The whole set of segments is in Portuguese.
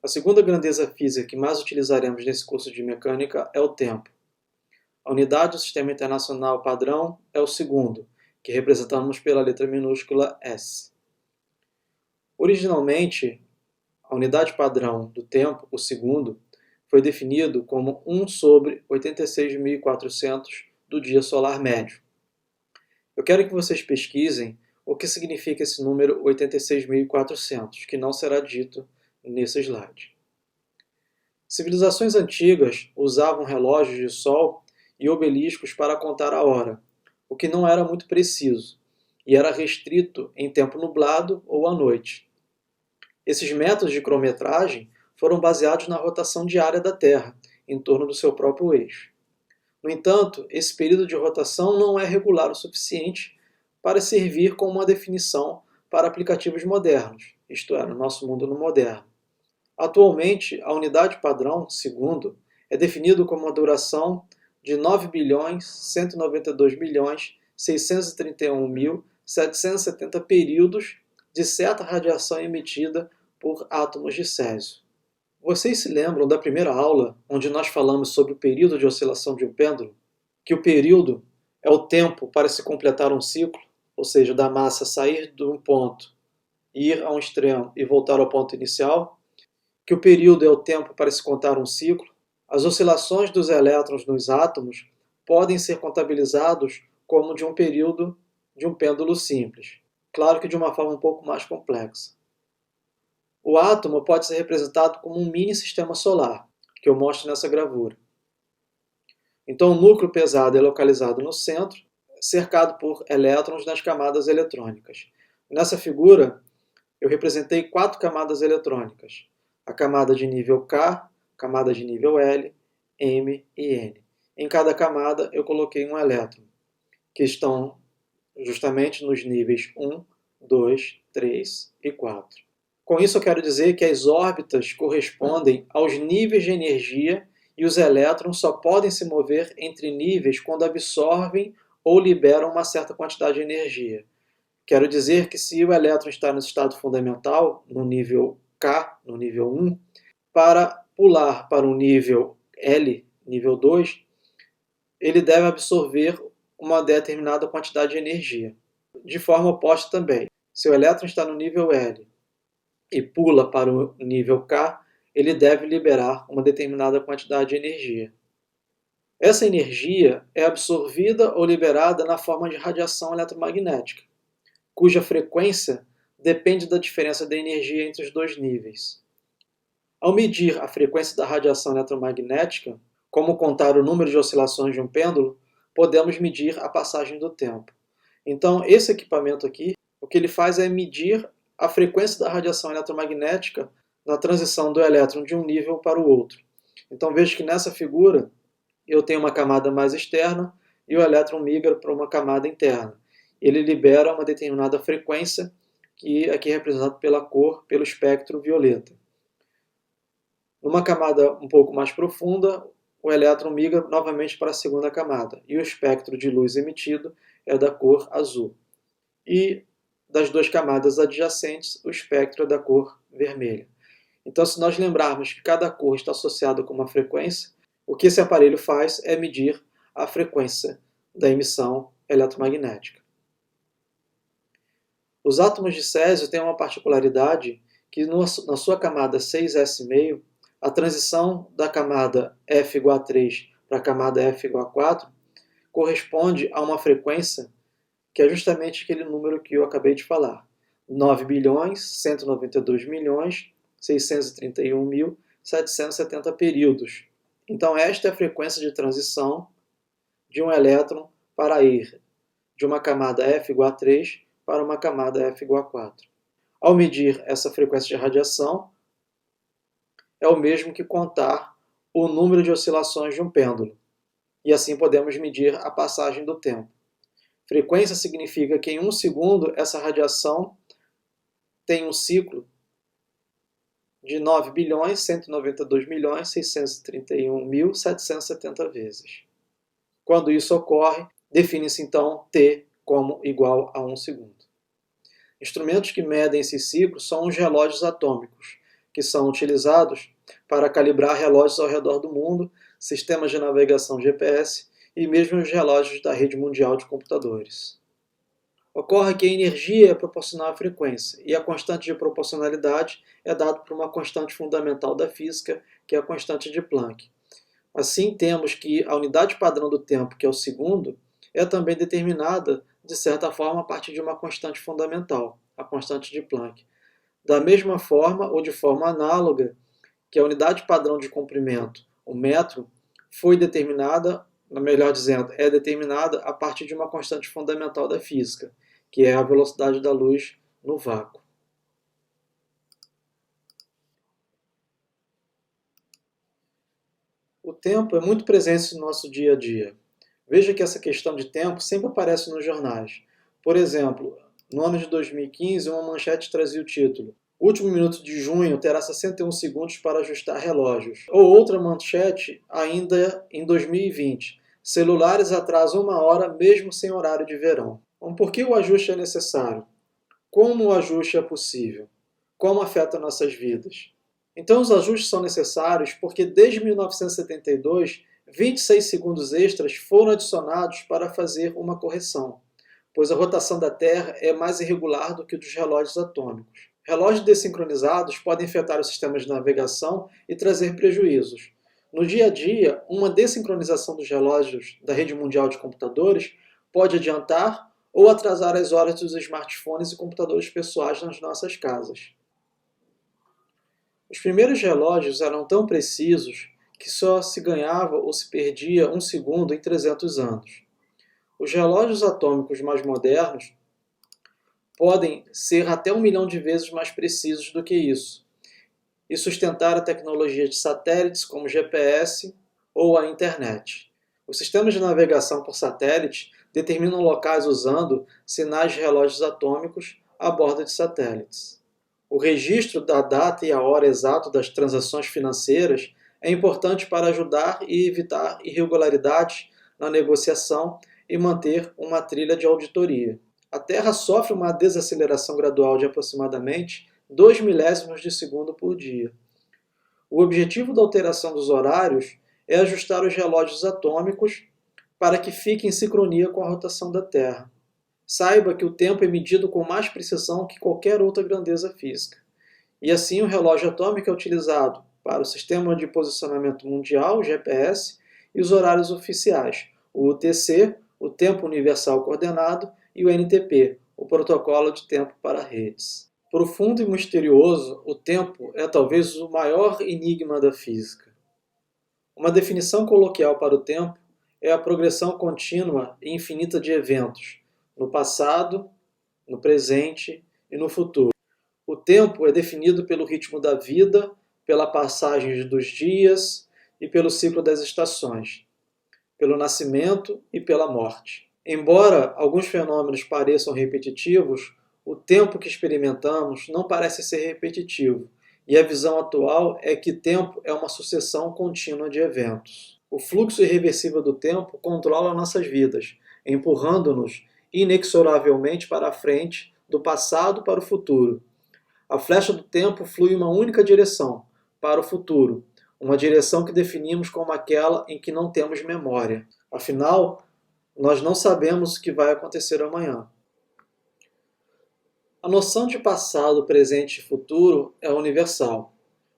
A segunda grandeza física que mais utilizaremos nesse curso de mecânica é o tempo. A unidade do Sistema Internacional Padrão é o segundo, que representamos pela letra minúscula S. Originalmente, a unidade padrão do tempo, o segundo, foi definido como 1 sobre 86.400 do dia solar médio. Eu quero que vocês pesquisem o que significa esse número 86.400, que não será dito nesse slide. Civilizações antigas usavam relógios de sol e obeliscos para contar a hora, o que não era muito preciso, e era restrito em tempo nublado ou à noite. Esses métodos de cronometragem foram baseados na rotação diária da Terra, em torno do seu próprio eixo. No entanto, esse período de rotação não é regular o suficiente para servir como uma definição para aplicativos modernos, isto é, no nosso mundo moderno. Atualmente, a unidade padrão, segundo, é definido como a duração de 9.192.631.770 períodos de certa radiação emitida por átomos de césio. Vocês se lembram da primeira aula, onde nós falamos sobre o período de oscilação de um pêndulo? Que o período é o tempo para se completar um ciclo, ou seja, da massa sair de um ponto, ir a um extremo e voltar ao ponto inicial. Que o período é o tempo para se contar um ciclo. As oscilações dos elétrons nos átomos podem ser contabilizados como de um período de um pêndulo simples, claro que de uma forma um pouco mais complexa. O átomo pode ser representado como um mini sistema solar, que eu mostro nessa gravura. Então, o núcleo pesado é localizado no centro, cercado por elétrons nas camadas eletrônicas. Nessa figura, eu representei 4 camadas eletrônicas. A camada de nível K, camada de nível L, M e N. Em cada camada, eu coloquei um elétron, que estão justamente nos níveis 1, 2, 3 e 4. Com isso, eu quero dizer que as órbitas correspondem aos níveis de energia e os elétrons só podem se mover entre níveis quando absorvem ou liberam uma certa quantidade de energia. Quero dizer que se o elétron está no estado fundamental, no nível K, no nível 1, para pular para o nível L, nível 2, ele deve absorver uma determinada quantidade de energia. De forma oposta também, se o elétron está no nível L e pula para o nível K, ele deve liberar uma determinada quantidade de energia. Essa energia é absorvida ou liberada na forma de radiação eletromagnética, cuja frequência depende da diferença da energia entre os dois níveis. Ao medir a frequência da radiação eletromagnética, como contar o número de oscilações de um pêndulo, podemos medir a passagem do tempo. Então, esse equipamento aqui, o que ele faz é medir a frequência da radiação eletromagnética na transição do elétron de um nível para o outro. Então, veja que nessa figura eu tenho uma camada mais externa e o elétron migra para uma camada interna. Ele libera uma determinada frequência, que aqui é representada pela cor, pelo espectro violeta. Numa camada um pouco mais profunda, o elétron migra novamente para a segunda camada, e o espectro de luz emitido é da cor azul. E das duas camadas adjacentes, o espectro é da cor vermelha. Então, se nós lembrarmos que cada cor está associada com uma frequência, o que esse aparelho faz é medir a frequência da emissão eletromagnética. Os átomos de césio têm uma particularidade que na sua camada 6s,5, a transição da camada F igual a 3 para a camada F igual a 4 corresponde a uma frequência que é justamente aquele número que eu acabei de falar, 9.192.631.770 períodos. Então, esta é a frequência de transição de um elétron para ir de uma camada F igual a 3 para uma camada F igual a 4. Ao medir essa frequência de radiação, é o mesmo que contar o número de oscilações de um pêndulo. E assim podemos medir a passagem do tempo. Frequência significa que em 1 segundo essa radiação tem um ciclo de 9.192.631.770 vezes. Quando isso ocorre, define-se então T como igual a 1 segundo. Instrumentos que medem esses ciclos são os relógios atômicos, que são utilizados para calibrar relógios ao redor do mundo, sistemas de navegação GPS e mesmo os relógios da rede mundial de computadores. Ocorre que a energia é proporcional à frequência, e a constante de proporcionalidade é dada por uma constante fundamental da física, que é a constante de Planck. Assim, temos que a unidade padrão do tempo, que é o segundo, é também determinada, de certa forma, a partir de uma constante fundamental, a constante de Planck. Da mesma forma, ou de forma análoga, que a unidade padrão de comprimento, o metro, foi determinada, melhor dizendo, é determinada a partir de uma constante fundamental da física, que é a velocidade da luz no vácuo. O tempo é muito presente no nosso dia a dia. Veja que essa questão de tempo sempre aparece nos jornais. Por exemplo, no ano de 2015, uma manchete trazia o título: Último minuto de junho terá 61 segundos para ajustar relógios. Ou outra manchete, ainda em 2020, celulares atrasam 1 hora mesmo sem horário de verão. Então, por que o ajuste é necessário? Como o ajuste é possível? Como afeta nossas vidas? Então, os ajustes são necessários porque desde 1972, 26 segundos extras foram adicionados para fazer uma correção, pois a rotação da Terra é mais irregular do que a dos relógios atômicos. Relógios desincronizados podem afetar o sistema de navegação e trazer prejuízos. No dia a dia, uma desincronização dos relógios da rede mundial de computadores pode adiantar ou atrasar as horas dos smartphones e computadores pessoais nas nossas casas. Os primeiros relógios eram tão precisos que só se ganhava ou se perdia 1 segundo em 300 anos. Os relógios atômicos mais modernos podem ser até 1 milhão de vezes mais precisos do que isso, e sustentar a tecnologia de satélites como GPS ou a internet. Os sistemas de navegação por satélite determinam locais usando sinais de relógios atômicos a bordo de satélites. O registro da data e a hora exata das transações financeiras é importante para ajudar e evitar irregularidades na negociação e manter uma trilha de auditoria. A Terra sofre uma desaceleração gradual de aproximadamente 2 milésimos de segundo por dia. O objetivo da alteração dos horários é ajustar os relógios atômicos para que fiquem em sincronia com a rotação da Terra. Saiba que o tempo é medido com mais precisão que qualquer outra grandeza física. E assim o relógio atômico é utilizado para o Sistema de Posicionamento Mundial, GPS, e os horários oficiais, o UTC, o Tempo Universal Coordenado, e o NTP, o Protocolo de Tempo para Redes. Profundo e misterioso, o tempo é talvez o maior enigma da física. Uma definição coloquial para o tempo é a progressão contínua e infinita de eventos, no passado, no presente e no futuro. O tempo é definido pelo ritmo da vida, pela passagem dos dias e pelo ciclo das estações, pelo nascimento e pela morte. Embora alguns fenômenos pareçam repetitivos, o tempo que experimentamos não parece ser repetitivo, e a visão atual é que tempo é uma sucessão contínua de eventos. O fluxo irreversível do tempo controla nossas vidas, empurrando-nos inexoravelmente para a frente, do passado para o futuro. A flecha do tempo flui em uma única direção, para o futuro, uma direção que definimos como aquela em que não temos memória. Afinal, nós não sabemos o que vai acontecer amanhã. A noção de passado, presente e futuro é universal.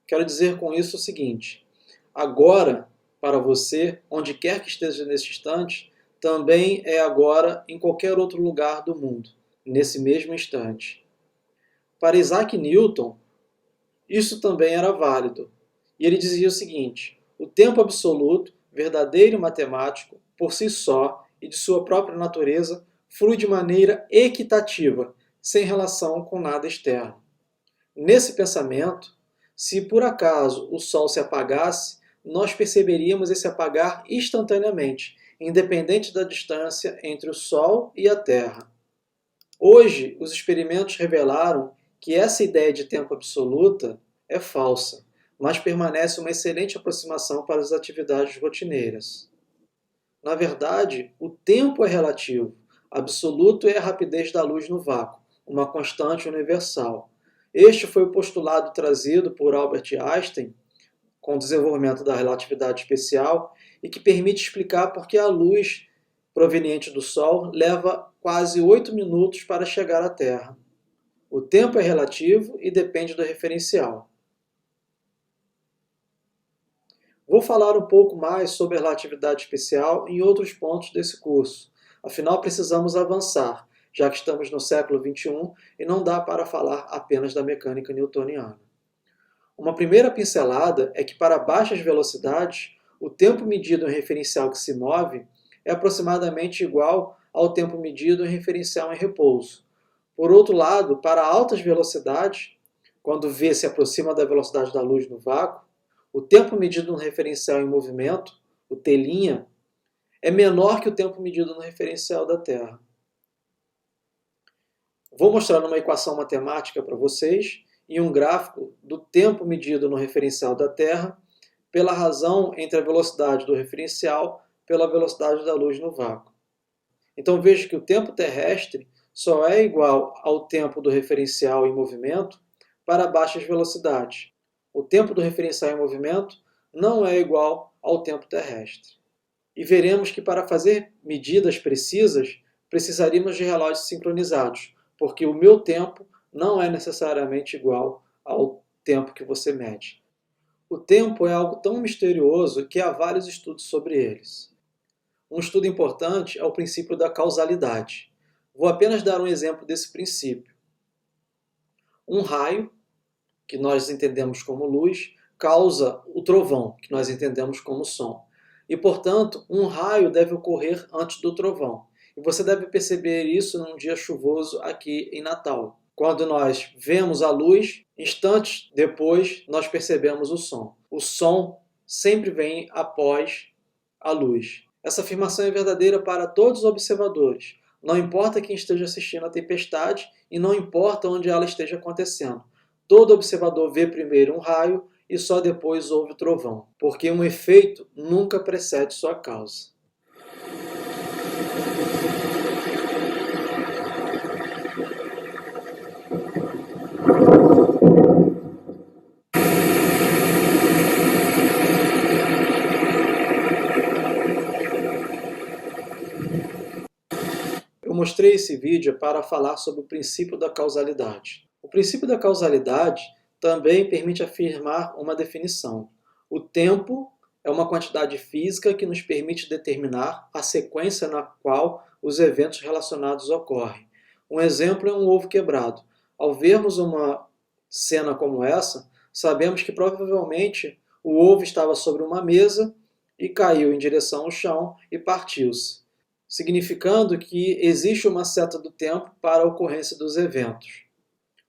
Quero dizer com isso o seguinte: agora, para você, onde quer que esteja nesse instante, também é agora em qualquer outro lugar do mundo, nesse mesmo instante. Para Isaac Newton, isso também era válido. E ele dizia o seguinte: o tempo absoluto, verdadeiro e matemático, por si só e de sua própria natureza, flui de maneira equitativa, sem relação com nada externo. Nesse pensamento, se por acaso o Sol se apagasse, nós perceberíamos esse apagar instantaneamente, independente da distância entre o Sol e a Terra. Hoje, os experimentos revelaram que essa ideia de tempo absoluta é falsa, mas permanece uma excelente aproximação para as atividades rotineiras. Na verdade, o tempo é relativo. Absoluto é a rapidez da luz no vácuo, uma constante universal. Este foi o postulado trazido por Albert Einstein com o desenvolvimento da relatividade especial e que permite explicar por que a luz proveniente do Sol leva quase 8 minutos para chegar à Terra. O tempo é relativo e depende do referencial. Vou falar um pouco mais sobre a relatividade especial em outros pontos desse curso. Afinal, precisamos avançar, já que estamos no século XXI e não dá para falar apenas da mecânica newtoniana. Uma primeira pincelada é que para baixas velocidades, o tempo medido em referencial que se move é aproximadamente igual ao tempo medido em referencial em repouso. Por outro lado, para altas velocidades, quando v se aproxima da velocidade da luz no vácuo, o tempo medido no referencial em movimento, o t', é menor que o tempo medido no referencial da Terra. Vou mostrar numa equação matemática para vocês e um gráfico do tempo medido no referencial da Terra pela razão entre a velocidade do referencial pela velocidade da luz no vácuo. Então veja que o tempo terrestre só é igual ao tempo do referencial em movimento para baixas velocidades. O tempo do referencial em movimento não é igual ao tempo terrestre. E veremos que para fazer medidas precisas, precisaríamos de relógios sincronizados, porque o meu tempo não é necessariamente igual ao tempo que você mede. O tempo é algo tão misterioso que há vários estudos sobre eles. Um estudo importante é o princípio da causalidade. Vou apenas dar um exemplo desse princípio. Um raio, que nós entendemos como luz, causa o trovão, que nós entendemos como som. E, portanto, um raio deve ocorrer antes do trovão. E você deve perceber isso num dia chuvoso aqui em Natal. Quando nós vemos a luz, instantes depois nós percebemos o som. O som sempre vem após a luz. Essa afirmação é verdadeira para todos os observadores. Não importa quem esteja assistindo a tempestade e não importa onde ela esteja acontecendo. Todo observador vê primeiro um raio e só depois ouve o trovão, porque um efeito nunca precede sua causa. Eu mostrei esse vídeo para falar sobre o princípio da causalidade. O princípio da causalidade também permite afirmar uma definição. O tempo é uma quantidade física que nos permite determinar a sequência na qual os eventos relacionados ocorrem. Um exemplo é um ovo quebrado. Ao vermos uma cena como essa, sabemos que provavelmente o ovo estava sobre uma mesa e caiu em direção ao chão e partiu-se, significando que existe uma seta do tempo para a ocorrência dos eventos.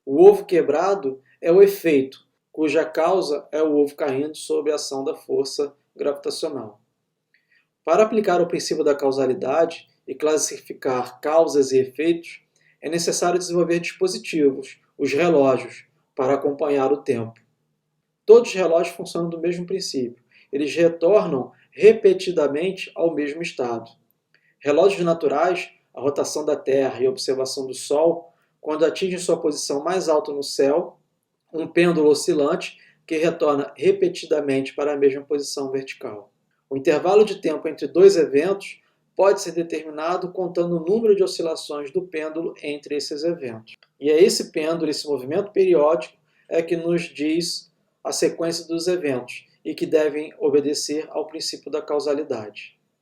O ovo quebrado é o efeito, cuja causa é o ovo caindo sob a ação da força gravitacional. Para aplicar o princípio da causalidade e classificar causas e efeitos, é necessário desenvolver dispositivos, os relógios, para acompanhar o tempo. Todos os relógios funcionam do mesmo princípio. Eles retornam repetidamente ao mesmo estado. Relógios naturais, a rotação da Terra e a observação do Sol, quando atingem sua posição mais alta no céu, um pêndulo oscilante que retorna repetidamente para a mesma posição vertical. O intervalo de tempo entre dois eventos pode ser determinado contando o número de oscilações do pêndulo entre esses eventos. E é esse pêndulo, esse movimento periódico, é que nos diz a sequência dos eventos e que devem obedecer ao princípio da causalidade.